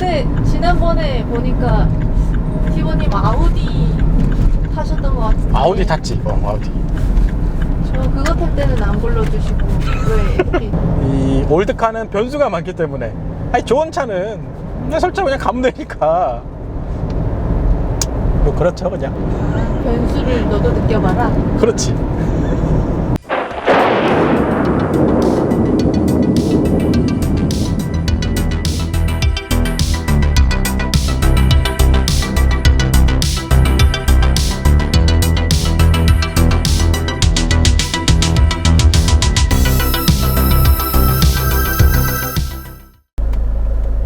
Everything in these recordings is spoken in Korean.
근데 지난번에 보니까 티보님 아우디 타셨던 것 같은데. 아우디 탔지. 아우디. 저 그거 탈 때는 안 불러주시고 왜 이렇게. 이 올드카는 변수가 많기 때문에, 아니 좋은 차는 그냥 설정 그냥 가면 되니까 뭐 그렇죠 그냥. 변수를 너도 느껴봐라. 그렇지.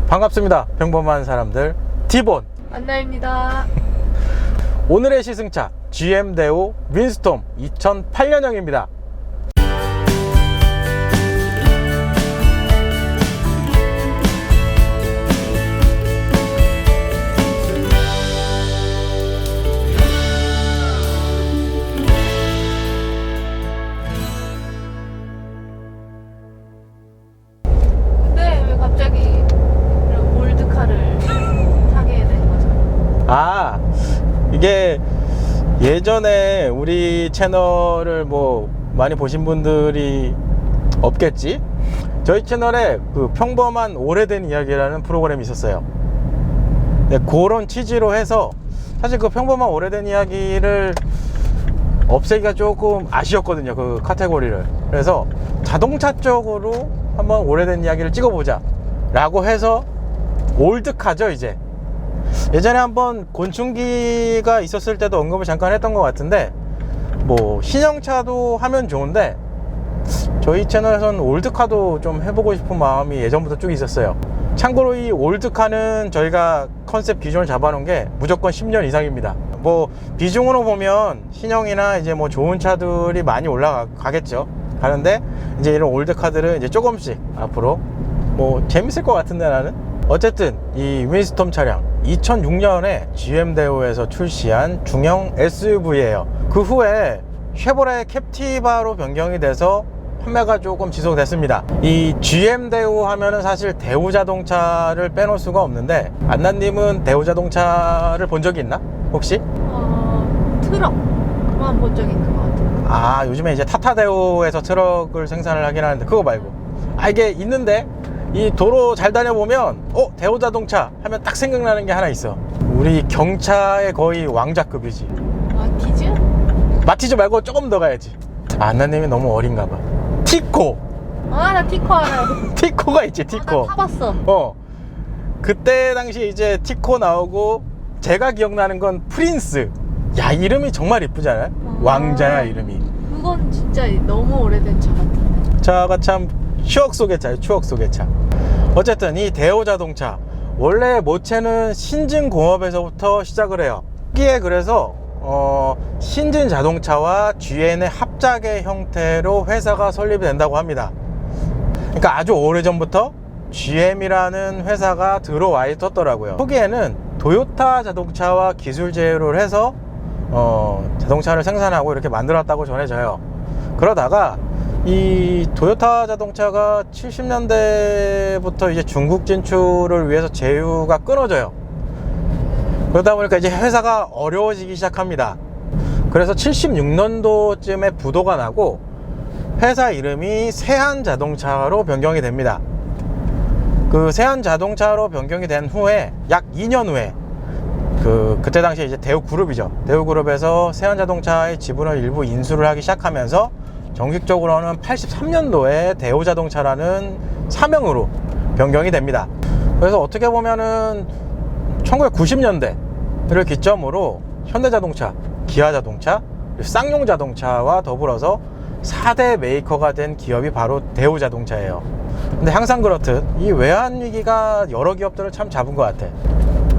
반갑습니다. 평범한 사람들 티본 안나입니다. 오늘의 시승차 GM 대우 윈스톰 2008년형입니다. 근데 왜 갑자기 이런 올드카를 타게 된 거죠? 아, 이게 예전에 우리 채널을 뭐 많이 보신 분들이 없겠지? 저희 채널에 그 평범한 오래된 이야기라는 프로그램이 있었어요. 네, 그런 취지로 해서 사실 그 평범한 오래된 이야기를 없애기가 조금 아쉬웠거든요, 그 카테고리를. 그래서 자동차 쪽으로 한번 오래된 이야기를 찍어보자 라고 해서 올드카죠. 이제 예전에 한번 곤충기가 있었을 때도 언급을 잠깐 했던 것 같은데, 뭐 신형차도 하면 좋은데 저희 채널에서는 올드카도 좀 해보고 싶은 마음이 예전부터 쭉 있었어요. 참고로 이 올드카는 저희가 컨셉 기준을 잡아놓은 게 무조건 10년 이상입니다. 뭐 비중으로 보면 신형이나 이제 뭐 좋은 차들이 많이 올라가겠죠. 가는데 이제 이런 올드카들은 이제 조금씩 앞으로 뭐 재밌을 것 같은데 나는. 어쨌든 이 윈스톰 차량 2006년에 GM 대우에서 출시한 중형 SUV예요. 그 후에 쉐보레 캡티바로 변경이 돼서 판매가 조금 지속됐습니다. 이 GM 대우 하면은 사실 대우 자동차를 빼놓을 수가 없는데, 안나님은 대우 자동차를 본 적이 있나? 혹시? 트럭만 본 적 있는 것 같아요. 아, 요즘에 이제 타타대우에서 트럭을 생산을 하긴 하는데 그거 말고, 아 이게 있는데 이 도로 잘 다녀보면 대우 자동차 하면 딱 생각나는 게 하나 있어. 우리 경차의 거의 왕자급이지. 마티즈? 마티즈 말고 조금 더 가야지. 안나님이 너무 어린가 봐. 티코. 나 티코 알아요. 티코가 있지, 티코. 나 타봤어. 그때 당시 이제 티코 나오고, 제가 기억나는 건 프린스. 야, 이름이 정말 이쁘잖아요. 왕자야, 이름이. 그건 진짜 너무 오래된 차 같은데. 차가 참 추억 속의 차예요, 추억 속의 차. 어쨌든 이 대우 자동차, 원래 모체는 신진공업에서부터 시작을 해요. 여기에 그래서 신진 자동차와 GM의 합작의 형태로 회사가 설립이 된다고 합니다. 그러니까 아주 오래전부터 GM이라는 회사가 들어와 있었더라고요. 초기에는 도요타 자동차와 기술 제휴를 해서 자동차를 생산하고 이렇게 만들었다고 전해져요. 그러다가 이 도요타 자동차가 70년대부터 이제 중국 진출을 위해서 제휴가 끊어져요. 그러다 보니까 이제 회사가 어려워지기 시작합니다. 그래서 76년도쯤에 부도가 나고 회사 이름이 세한자동차로 변경이 됩니다. 그 세한자동차로 변경이 된 후에 약 2년 후에 그때 당시에 이제 대우그룹이죠. 대우그룹에서 세한자동차의 지분을 일부 인수를 하기 시작하면서 정식적으로는 83년도에 대우자동차라는 사명으로 변경이 됩니다. 그래서 어떻게 보면은 1990년대를 기점으로 현대자동차, 기아자동차, 쌍용자동차와 더불어서 4대 메이커가 된 기업이 바로 대우자동차예요. 근데 항상 그렇듯 이 외환위기가 여러 기업들을 참 잡은 것 같아.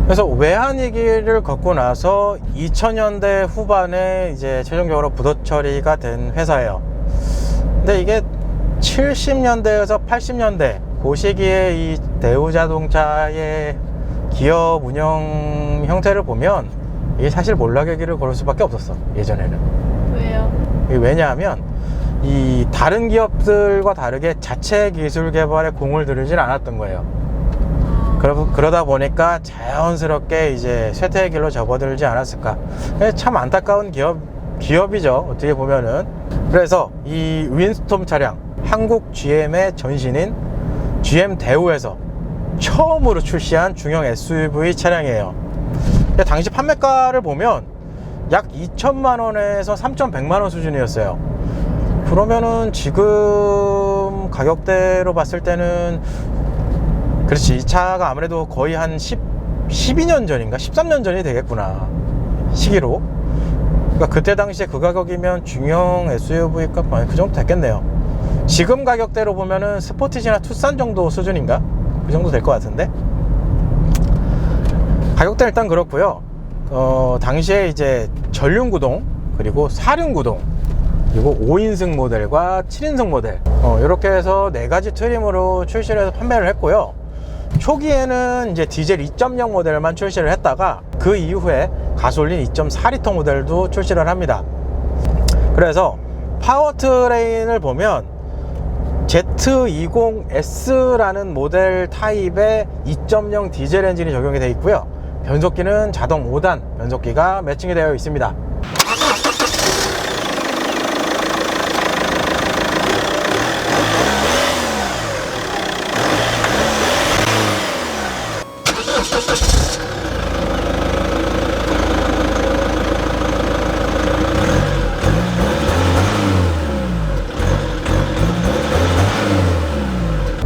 그래서 외환위기를 겪고 나서 2000년대 후반에 이제 최종적으로 부도 처리가 된 회사예요. 근데 이게 70년대에서 80년대 그 시기에 이 대우자동차의 기업 운영 형태를 보면 이게 사실 몰락의 길을 걸을 수밖에 없었어, 예전에는. 왜요? 왜냐하면 이 다른 기업들과 다르게 자체 기술 개발에 공을 들이질 않았던 거예요. 그러다 보니까 자연스럽게 이제 쇠퇴의 길로 접어들지 않았을까. 참 안타까운 기업이죠, 어떻게 보면은. 그래서 이 윈스톰 차량, 한국 GM의 전신인 GM 대우에서 처음으로 출시한 중형 SUV 차량이에요. 당시 판매가를 보면 약 2천만원에서 3,100만원 수준이었어요. 그러면은 지금 가격대로 봤을 때는, 그렇지, 이 차가 아무래도 거의 한 12년 전인가 13년 전이 되겠구나, 시기로. 그러니까 그때 당시에 그 가격이면 중형 SUV 값 그 정도 됐겠네요. 지금 가격대로 보면은 스포티지나 투싼 정도 수준인가, 그 정도 될 것 같은데. 가격대 일단 그렇고요. 당시에 이제 전륜구동, 그리고 4륜구동, 그리고 5인승 모델과 7인승 모델, 이렇게 해서 4가지 트림으로 출시를 해서 판매를 했고요. 초기에는 이제 디젤 2.0 모델만 출시를 했다가 그 이후에 가솔린 2.4리터 모델도 출시를 합니다. 그래서 파워트레인을 보면 Z20S라는 모델 타입의 2.0 디젤 엔진이 적용이 되어 있고요. 변속기는 자동 5단 변속기가 매칭이 되어 있습니다.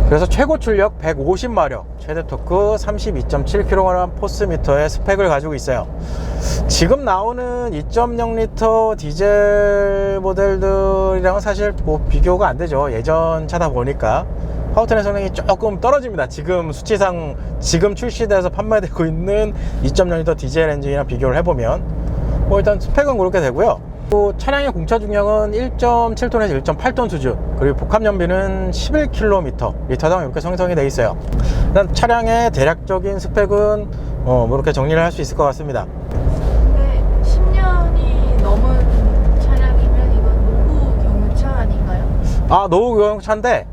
그래서 최고 출력 150마력, 최대 토크 32.7kg포스미터의 스펙을 가지고 있어요. 지금 나오는 2.0L 디젤 모델들이랑은 사실 뭐 비교가 안 되죠. 예전 차다 보니까 파워트레인 성능이 조금 떨어집니다. 지금 수치상, 지금 출시돼서 판매되고 있는 2.0L 디젤 엔진이랑 비교를 해보면 뭐 일단 스펙은 그렇게 되고요. 또 차량의 공차 중량은 1.7톤에서 1.8톤 수준, 그리고 복합 연비는 11km 리터당 이렇게 형성이 되어 있어요. 일단 차량의 대략적인 스펙은 뭐 이렇게 정리를 할 수 있을 것 같습니다. 근데 10년이 넘은 차량이면 이건 노후 경유차 아닌가요? 아, 노후 경유차인데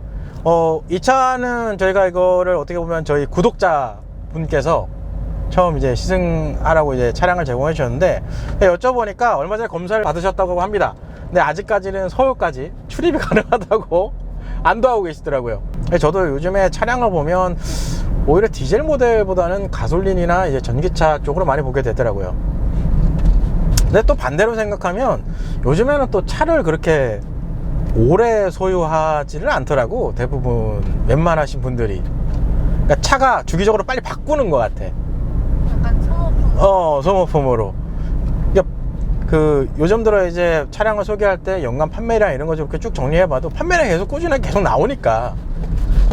이 차는 저희가 이거를 어떻게 보면 저희 구독자 분께서 처음 이제 시승하라고 이제 차량을 제공해 주셨는데, 여쭤보니까 얼마 전에 검사를 받으셨다고 합니다. 근데 아직까지는 서울까지 출입이 가능하다고 안도하고 계시더라고요. 저도 요즘에 차량을 보면 오히려 디젤 모델보다는 가솔린이나 이제 전기차 쪽으로 많이 보게 되더라고요. 근데 또 반대로 생각하면 요즘에는 또 차를 그렇게 오래 소유하지를 않더라고, 대부분 웬만하신 분들이. 그러니까 차가 주기적으로 빨리 바꾸는 것 같아. 약간 소모품. 소모품으로. 그러니까 그 요즘 들어 이제 차량을 소개할 때 연간 판매량 이런 거 좀 이렇게 쭉 정리해봐도 판매량이 계속 꾸준하게 계속 나오니까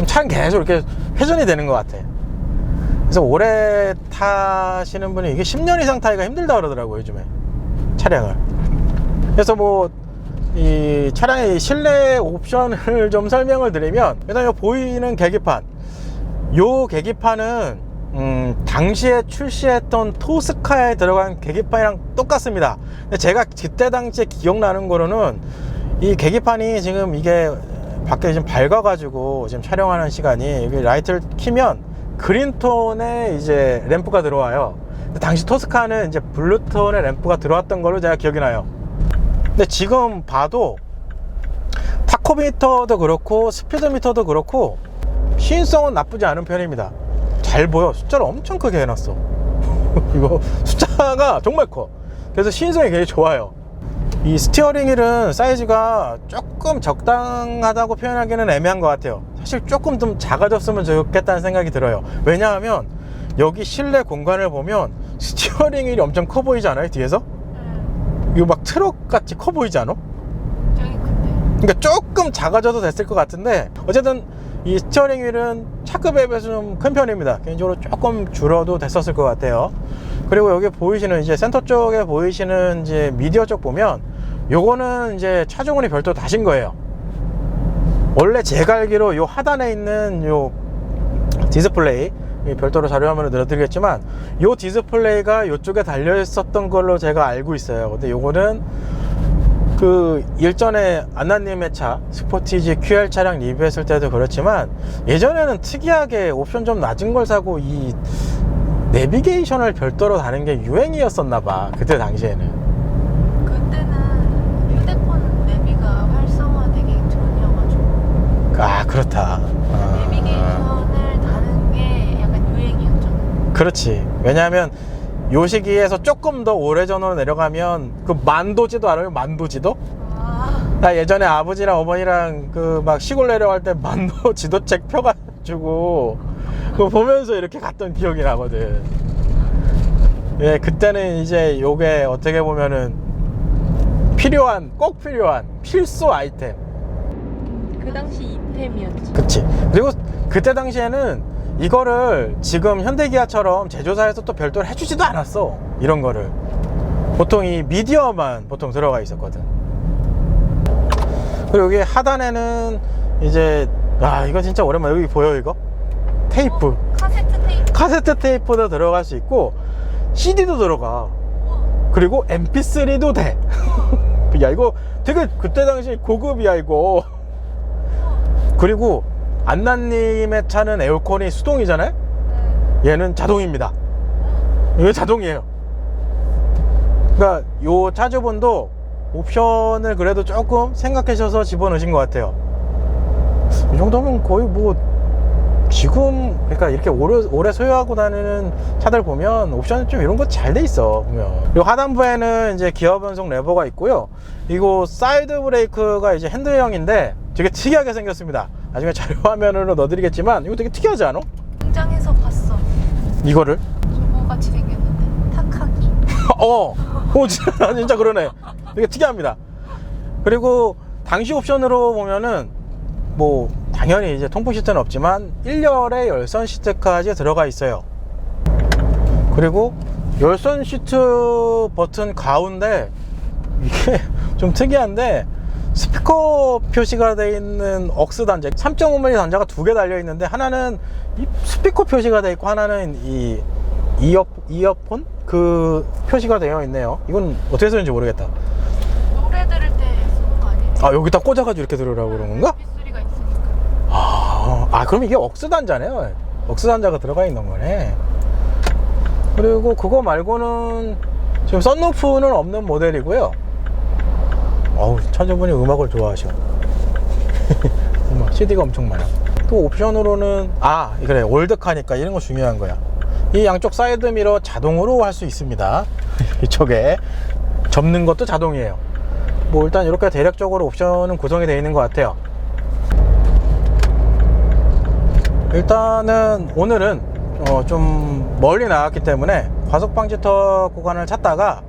차는 계속 이렇게 회전이 되는 것 같아. 그래서 오래 타시는 분이 이게 10년 이상 타기가 힘들다 그러더라고요, 요즘에 차량을. 그래서 뭐 이 차량의 실내 옵션을 좀 설명을 드리면, 일단 요 보이는 계기판, 요 계기판은 당시에 출시했던 토스카에 들어간 계기판이랑 똑같습니다. 근데 제가 그때 당시에 기억나는 거로는 이 계기판이 지금 이게 밖에 지금 밝아가지고 지금 촬영하는 시간이, 여기 라이트를 켜면 그린톤의 이제 램프가 들어와요. 근데 당시 토스카는 이제 블루톤의 램프가 들어왔던 걸로 제가 기억이 나요. 근데 지금 봐도 타코미터도 그렇고 스피드미터도 그렇고 시인성은 나쁘지 않은 편입니다. 잘 보여. 숫자를 엄청 크게 해놨어. 이거 숫자가 정말 커. 그래서 시인성이 굉장히 좋아요. 이 스티어링 휠은 사이즈가 조금 적당하다고 표현하기는 애매한 것 같아요. 사실 조금 좀 작아졌으면 좋겠다는 생각이 들어요. 왜냐하면 여기 실내 공간을 보면 스티어링 휠이 엄청 커 보이지 않아요, 뒤에서? 이거 막 트럭 같이 커 보이지 않아? 되게 큰데. 그러니까 조금 작아져도 됐을 것 같은데, 어쨌든 이 스티어링 휠은 차급에 비해서 좀 큰 편입니다. 개인적으로 조금 줄어도 됐었을 것 같아요. 그리고 여기 보이시는 이제 센터 쪽에 보이시는 이제 미디어 쪽 보면, 요거는 이제 차주분이 별도로 다신 거예요. 원래 제가 알기로 요 하단에 있는 요 디스플레이, 별도로 자료화면을 넣어드리겠지만, 요 디스플레이가 요쪽에 달려 있었던 걸로 제가 알고 있어요. 근데 요거는 그 일전에 안나님의 차 스포티지 QL 차량 리뷰했을 때도 그렇지만 예전에는 특이하게 옵션 좀 낮은 걸 사고 이 내비게이션을 별도로 다는 게 유행이었었나 봐. 그때 당시에는. 그때는 휴대폰 내비가 활성화되기 전이어가지고. 아, 그렇다. 내비게이션을 다는 게 약간 유행이었죠. 그렇지. 왜냐하면 요 시기에서 조금 더 오래전으로 내려가면 그 만도지도 알아요? 만도지도? 나 예전에 아버지랑 어머니랑 그 막 시골 내려갈 때 만도 지도책 펴가지고 그거 보면서 이렇게 갔던 기억이 나거든. 예, 그때는 이제 요게 어떻게 보면은 꼭 필요한 필수 아이템. 그 당시 이템이었지. 그치. 그리고 그때 당시에는 이거를 지금 현대기아처럼 제조사에서 또 별도로 해주지도 않았어. 이런 거를 보통 이 미디어만 보통 들어가 있었거든. 그리고 여기 하단에는 이제 이거 진짜 오랜만에 여기 보여 이거? 테이프. 카세트 테이프도 들어갈 수 있고 CD도 들어가. 그리고 MP3도 돼. 야, 이거 되게 그때 당시 고급이야 이거. 그리고 안나님의 차는 에어컨이 수동이잖아요. 얘는 자동입니다. 이거 자동이에요. 그러니까 요 차주분도 옵션을 그래도 조금 생각하셔서 집어넣으신 것 같아요. 이 정도면 거의 뭐 지금 그러니까 이렇게 오래 소유하고 다니는 차들 보면 옵션이 좀 이런 거 잘 돼 있어 보면. 그리고 하단부에는 이제 기어 변속 레버가 있고요. 이거 사이드 브레이크가 이제 핸들형인데 되게 특이하게 생겼습니다. 나중에 자료 화면으로 넣어드리겠지만 이거 되게 특이하지 않아? 공장에서 봤어. 이거를? 저거같이 생겼는데 탁하기. 진짜 그러네. 되게 특이합니다. 그리고 당시 옵션으로 보면은 뭐 당연히 이제 통풍 시트는 없지만 1열에 열선 시트까지 들어가 있어요. 그리고 열선 시트 버튼 가운데 이게 좀 특이한데 스피커 표시가 되어 있는 억스 단자 3.5mm 단자가 두 개 달려 있는데 하나는 이 스피커 표시가 되어 있고 하나는 이 이어폰 그 표시가 되어 있네요. 이건 어떻게 쓰는지 모르겠다. 노래 들을 때 쓰는 거 아니에요? 여기다 꽂아가지고 이렇게 들으라고 그런 건가? 소리가 있으니까. 그럼 이게 억스 단자네요. 억스 단자가 들어가 있는 거네. 그리고 그거 말고는 지금 썬루프는 없는 모델이고요. 차주분이 음악을 좋아하셔. 음악 CD가 엄청 많아. 또 옵션으로는 그래, 올드카니까 이런 거 중요한 거야. 이 양쪽 사이드 미러 자동으로 할 수 있습니다. 이쪽에 접는 것도 자동이에요. 뭐 일단 이렇게 대략적으로 옵션은 구성이 되어 있는 것 같아요. 일단은 오늘은 좀 멀리 나왔기 때문에 과속방지턱 구간을 찾다가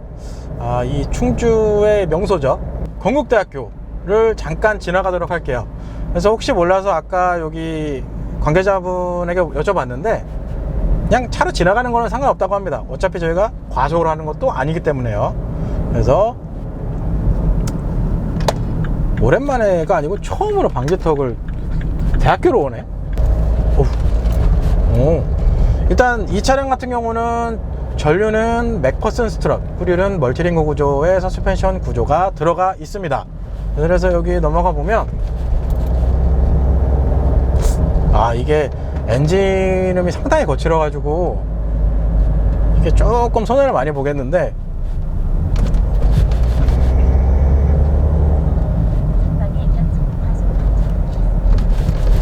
이 충주의 명소죠, 건국대학교를 잠깐 지나가도록 할게요. 그래서 혹시 몰라서 아까 여기 관계자분에게 여쭤봤는데 그냥 차로 지나가는 거는 상관없다고 합니다. 어차피 저희가 과속을 하는 것도 아니기 때문에요. 그래서 오랜만에가 아니고 처음으로 방지턱을 대학교로 오네. 일단 이 차량 같은 경우는 전류는 맥퍼슨 스트럿, 후륜은 멀티링거 구조의 서스펜션 구조가 들어가 있습니다. 그래서 여기 넘어가 보면 이게 엔진음이 상당히 거칠어 가지고 이게 조금 손해를 많이 보겠는데,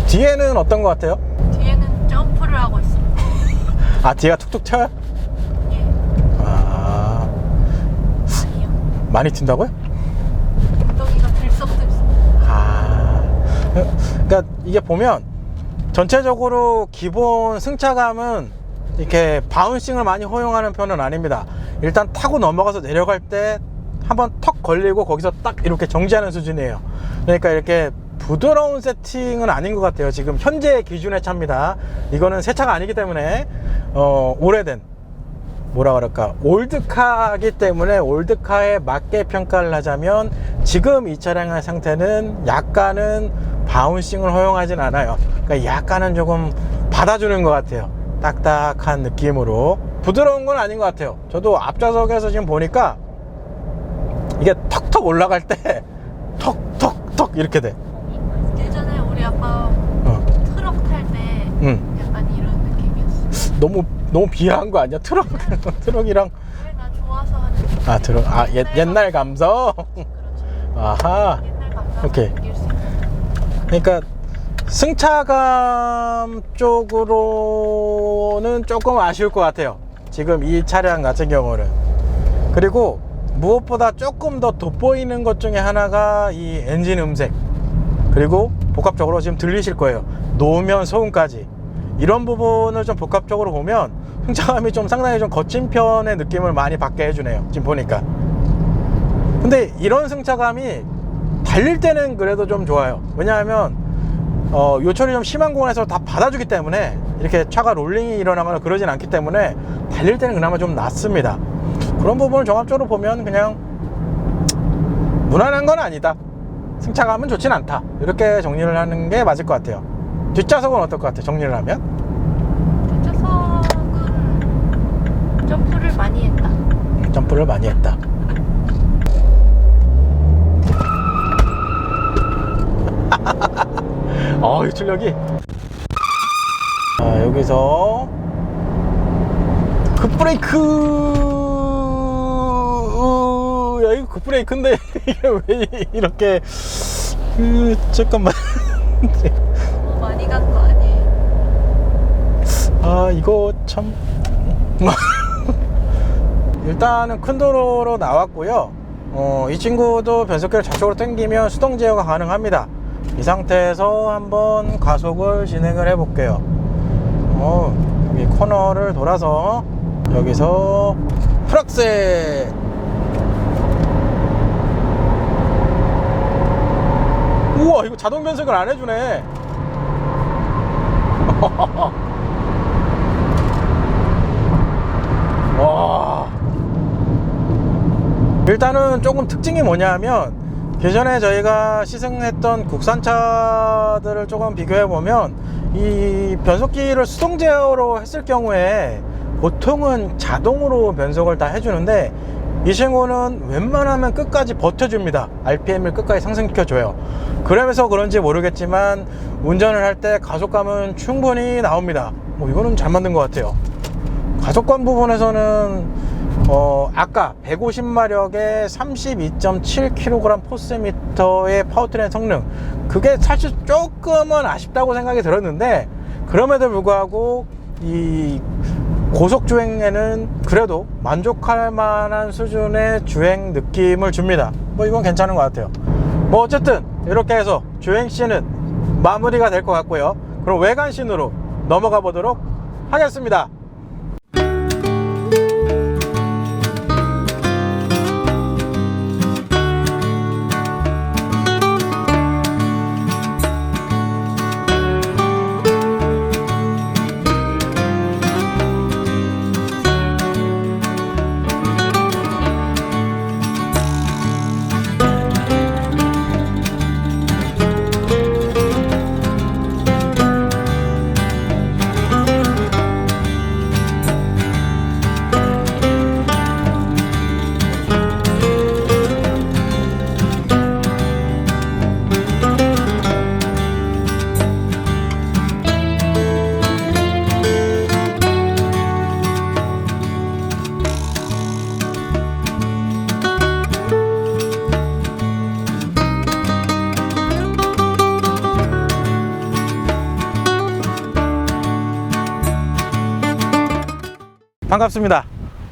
뒤에는 어떤 것 같아요? 뒤에는 점프를 하고 있습니다. 뒤가 툭툭 튀어요? 예. 아니요. 많이 튄다고요? 엉덩이가 들썩들썩. 그러니까 이게 보면 전체적으로 기본 승차감은 이렇게 바운싱을 많이 허용하는 편은 아닙니다. 일단 타고 넘어가서 내려갈 때 한번 턱 걸리고 거기서 딱 이렇게 정지하는 수준이에요. 그러니까 이렇게 부드러운 세팅은 아닌 것 같아요. 지금 현재 기준의 차입니다. 이거는 새 차가 아니기 때문에 오래된 뭐라 그럴까, 올드카이기 때문에 올드카에 맞게 평가를 하자면 지금 이 차량의 상태는 약간은 바운싱을 허용하진 않아요. 그러니까 약간은 조금 받아주는 것 같아요. 딱딱한 느낌으로. 부드러운 건 아닌 것 같아요. 저도 앞좌석에서 지금 보니까 이게 턱턱 올라갈 때 턱턱턱 이렇게 돼. 예전에 우리 아빠 트럭 탈 때 약간 이런 느낌이었어. 너무 비하한 거 아니야? 트럭이랑. 왜 나 좋아서 하는 아, 옛날 감성? 그렇죠. 아하. 옛날 감성 오케이. 느낄 수 있는. 그러니까 승차감 쪽으로는 조금 아쉬울 것 같아요. 지금 이 차량 같은 경우는. 그리고 무엇보다 조금 더 돋보이는 것 중에 하나가 이 엔진 음색, 그리고 복합적으로 지금 들리실 거예요. 노면 소음까지. 이런 부분을 좀 복합적으로 보면 승차감이 좀 상당히 좀 거친 편의 느낌을 많이 받게 해주네요. 지금 보니까. 근데 이런 승차감이 달릴 때는 그래도 좀 좋아요. 왜냐하면 요철이 좀 심한 공간에서 다 받아주기 때문에, 이렇게 차가 롤링이 일어나거나 그러진 않기 때문에 달릴 때는 그나마 좀 낫습니다. 그런 부분을 종합적으로 보면 그냥 무난한 건 아니다, 승차감은 좋진 않다, 이렇게 정리를 하는 게 맞을 것 같아요. 뒷좌석은 어떨 것 같아요, 정리를 하면? 뒷좌석은 점프를 많이 했다. 점프를 많이 했다. 이 출력이. 여기서 급브레이크. 야, 이거 급브레이크인데 이게 왜 이렇게 잠깐만. 너무 많이 간 거 아니에요? 이거 참. 일단은 큰 도로로 나왔고요. 이 친구도 변속기를 좌측으로 당기면 수동 제어가 가능합니다. 이 상태에서 한번 가속을 진행을 해 볼게요. 여기 코너를 돌아서 여기서 풀악셀. 우와, 이거 자동 변속을 안 해주네. 와. 일단은 조금 특징이 뭐냐면, 예전에 저희가 시승했던 국산차들을 조금 비교해보면 이 변속기를 수동 제어로 했을 경우에 보통은 자동으로 변속을 다 해주는데, 이 친구는 웬만하면 끝까지 버텨줍니다. RPM을 끝까지 상승시켜줘요. 그러면서 그런지 모르겠지만 운전을 할 때 가속감은 충분히 나옵니다. 이거는 잘 만든 것 같아요. 가속감 부분에서는 아까 150마력에 32.7kg 포스미터의 파워트레인 성능, 그게 사실 조금은 아쉽다고 생각이 들었는데, 그럼에도 불구하고 이 고속주행에는 그래도 만족할 만한 수준의 주행 느낌을 줍니다. 이건 괜찮은 것 같아요. 어쨌든 이렇게 해서 주행씬은 마무리가 될 것 같고요. 그럼 외관씬으로 넘어가 보도록 하겠습니다. 반갑습니다.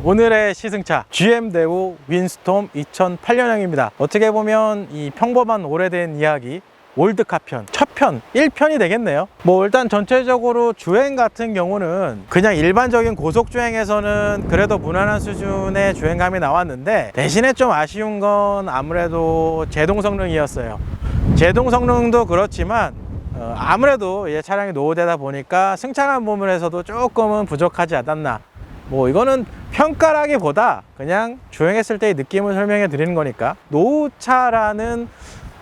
오늘의 시승차 GM 대우 윈스톰 2008년형입니다. 어떻게 보면 이 평범한 오래된 이야기 올드카 편, 첫 편, 1편이 되겠네요. 일단 전체적으로 주행 같은 경우는 그냥 일반적인 고속주행에서는 그래도 무난한 수준의 주행감이 나왔는데, 대신에 좀 아쉬운 건 아무래도 제동 성능이었어요. 제동 성능도 그렇지만 아무래도 이 차량이 노후되다 보니까 승차감 부분에서도 조금은 부족하지 않았나. 이거는 평가라기보다 그냥 주행했을 때의 느낌을 설명해 드리는 거니까 노후차라는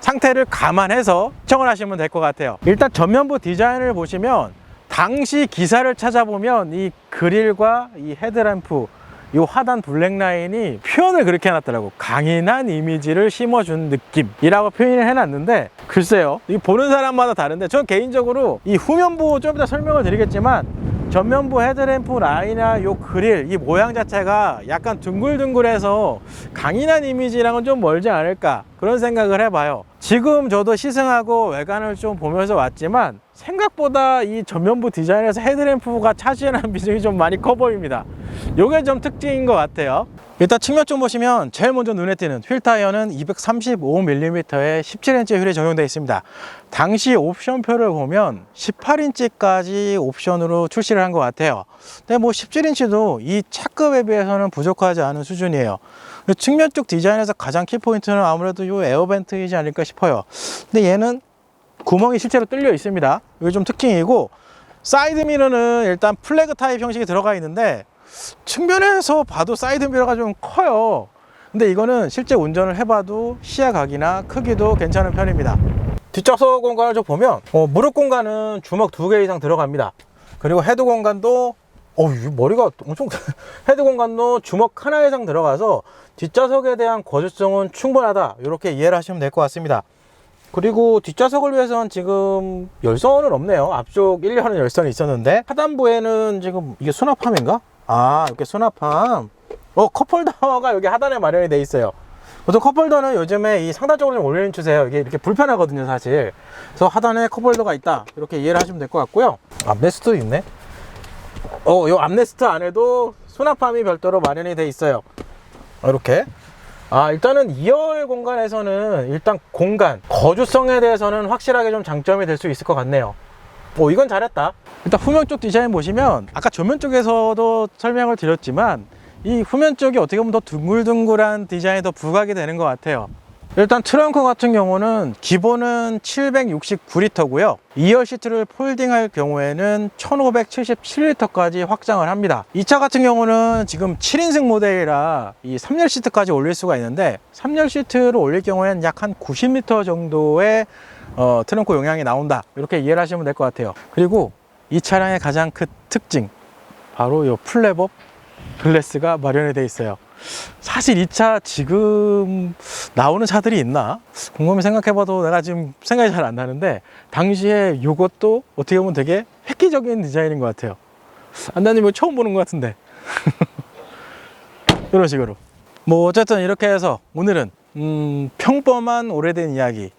상태를 감안해서 시청을 하시면 될 것 같아요. 일단 전면부 디자인을 보시면 당시 기사를 찾아보면 이 그릴과 이 헤드램프, 이 하단 블랙라인이 표현을 그렇게 해놨더라고. 강인한 이미지를 심어준 느낌이라고 표현을 해놨는데, 글쎄요, 이 보는 사람마다 다른데 저는 개인적으로 이 후면부 좀 이따 설명을 드리겠지만 전면부 헤드램프 라인이나 요 그릴 이 모양 자체가 약간 둥글둥글해서 강인한 이미지랑은 좀 멀지 않을까, 그런 생각을 해봐요. 지금 저도 시승하고 외관을 좀 보면서 왔지만 생각보다 이 전면부 디자인에서 헤드램프가 차지하는 비중이 좀 많이 커 보입니다. 요게 좀 특징인 것 같아요. 일단 측면 좀 보시면 제일 먼저 눈에 띄는 휠 타이어는 235mm의 17인치 휠이 적용되어 있습니다. 당시 옵션표를 보면 18인치까지 옵션으로 출시를 한 것 같아요. 근데 뭐 17인치도 이 차급에 비해서는 부족하지 않은 수준이에요. 측면 쪽 디자인에서 가장 키포인트는 아무래도 이 에어벤트이지 않을까 싶어요. 근데 얘는 구멍이 실제로 뚫려 있습니다. 이게 좀 특징이고, 사이드미러는 일단 플래그 타입 형식이 들어가 있는데 측면에서 봐도 사이드미러가 좀 커요. 근데 이거는 실제 운전을 해봐도 시야각이나 크기도 괜찮은 편입니다. 뒷좌석 공간을 좀 보면 무릎 공간은 주먹 2개 이상 들어갑니다. 그리고 헤드 공간도 머리가 엄청 헤드 공간도 주먹 하나 이상 들어가서 뒷좌석에 대한 거주성은 충분하다, 이렇게 이해를 하시면 될 것 같습니다. 그리고 뒷좌석을 위해서는 지금 열선은 없네요. 앞쪽 1열 열선이 있었는데, 하단부에는 지금 이게 수납함인가? 이렇게 수납함. 컵홀더가 여기 하단에 마련이 돼 있어요. 보통 컵홀더는 요즘에 이 상단 쪽으로 좀 올리는 추세예요. 이게 이렇게 불편하거든요, 사실. 그래서 하단에 컵홀더가 있다, 이렇게 이해를 하시면 될 것 같고요. 암레스트도 있네. 요 암레스트 안에도 수납함이 별도로 마련이 돼 있어요. 이렇게. 일단은 2열 공간에서는 일단 공간, 거주성에 대해서는 확실하게 좀 장점이 될 수 있을 것 같네요. 이건 잘했다. 일단 후면 쪽 디자인 보시면 아까 전면 쪽에서도 설명을 드렸지만 이 후면 쪽이 어떻게 보면 더 둥글둥글한 디자인이 더 부각이 되는 것 같아요. 일단 트렁크 같은 경우는 기본은 769리터고요 2열 시트를 폴딩할 경우에는 1577리터까지 확장을 합니다. 이 차 같은 경우는 지금 7인승 모델이라 이 3열 시트까지 올릴 수가 있는데, 3열 시트를 올릴 경우에는 약 한 90리터 정도의 트렁크 용량이 나온다, 이렇게 이해를 하시면 될 것 같아요. 그리고 이 차량의 가장 큰 특징, 바로 이 플랩업 글래스가 마련이 되어 있어요. 사실 이 차 지금 나오는 차들이 있나? 곰곰이 생각해봐도 내가 지금 생각이 잘 안 나는데, 당시에 이것도 어떻게 보면 되게 획기적인 디자인인 것 같아요. 안다님 이거 처음 보는 것 같은데. 이런 식으로. 뭐 어쨌든 이렇게 해서 오늘은 평범한 오래된 이야기,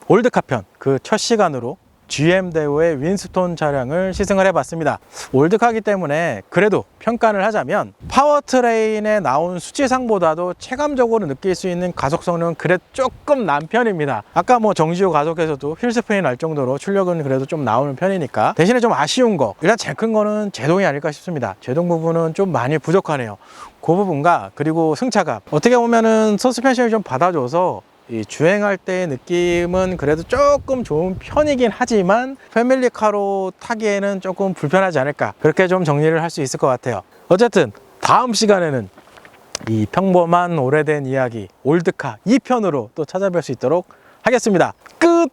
올드카 편 그 첫 시간으로 GM 대우의 윈스톤 차량을 시승을 해봤습니다. 올드카기 때문에 그래도 평가를 하자면 파워트레인에 나온 수치상보다도 체감적으로 느낄 수 있는 가속성은 그래도 조금 난 편입니다. 아까 뭐 정지호 가속에서도 휠스프링이 날 정도로 출력은 그래도 좀 나오는 편이니까. 대신에 좀 아쉬운 거, 일단 제일 큰 거는 제동이 아닐까 싶습니다. 제동 부분은 좀 많이 부족하네요. 그 부분과, 그리고 승차감, 어떻게 보면은 서스펜션이 좀 받아줘서 이 주행할 때의 느낌은 그래도 조금 좋은 편이긴 하지만 패밀리카로 타기에는 조금 불편하지 않을까, 그렇게 좀 정리를 할 수 있을 것 같아요. 어쨌든 다음 시간에는 이 평범한 오래된 이야기 올드카 2편으로 또 찾아뵐 수 있도록 하겠습니다. 끝!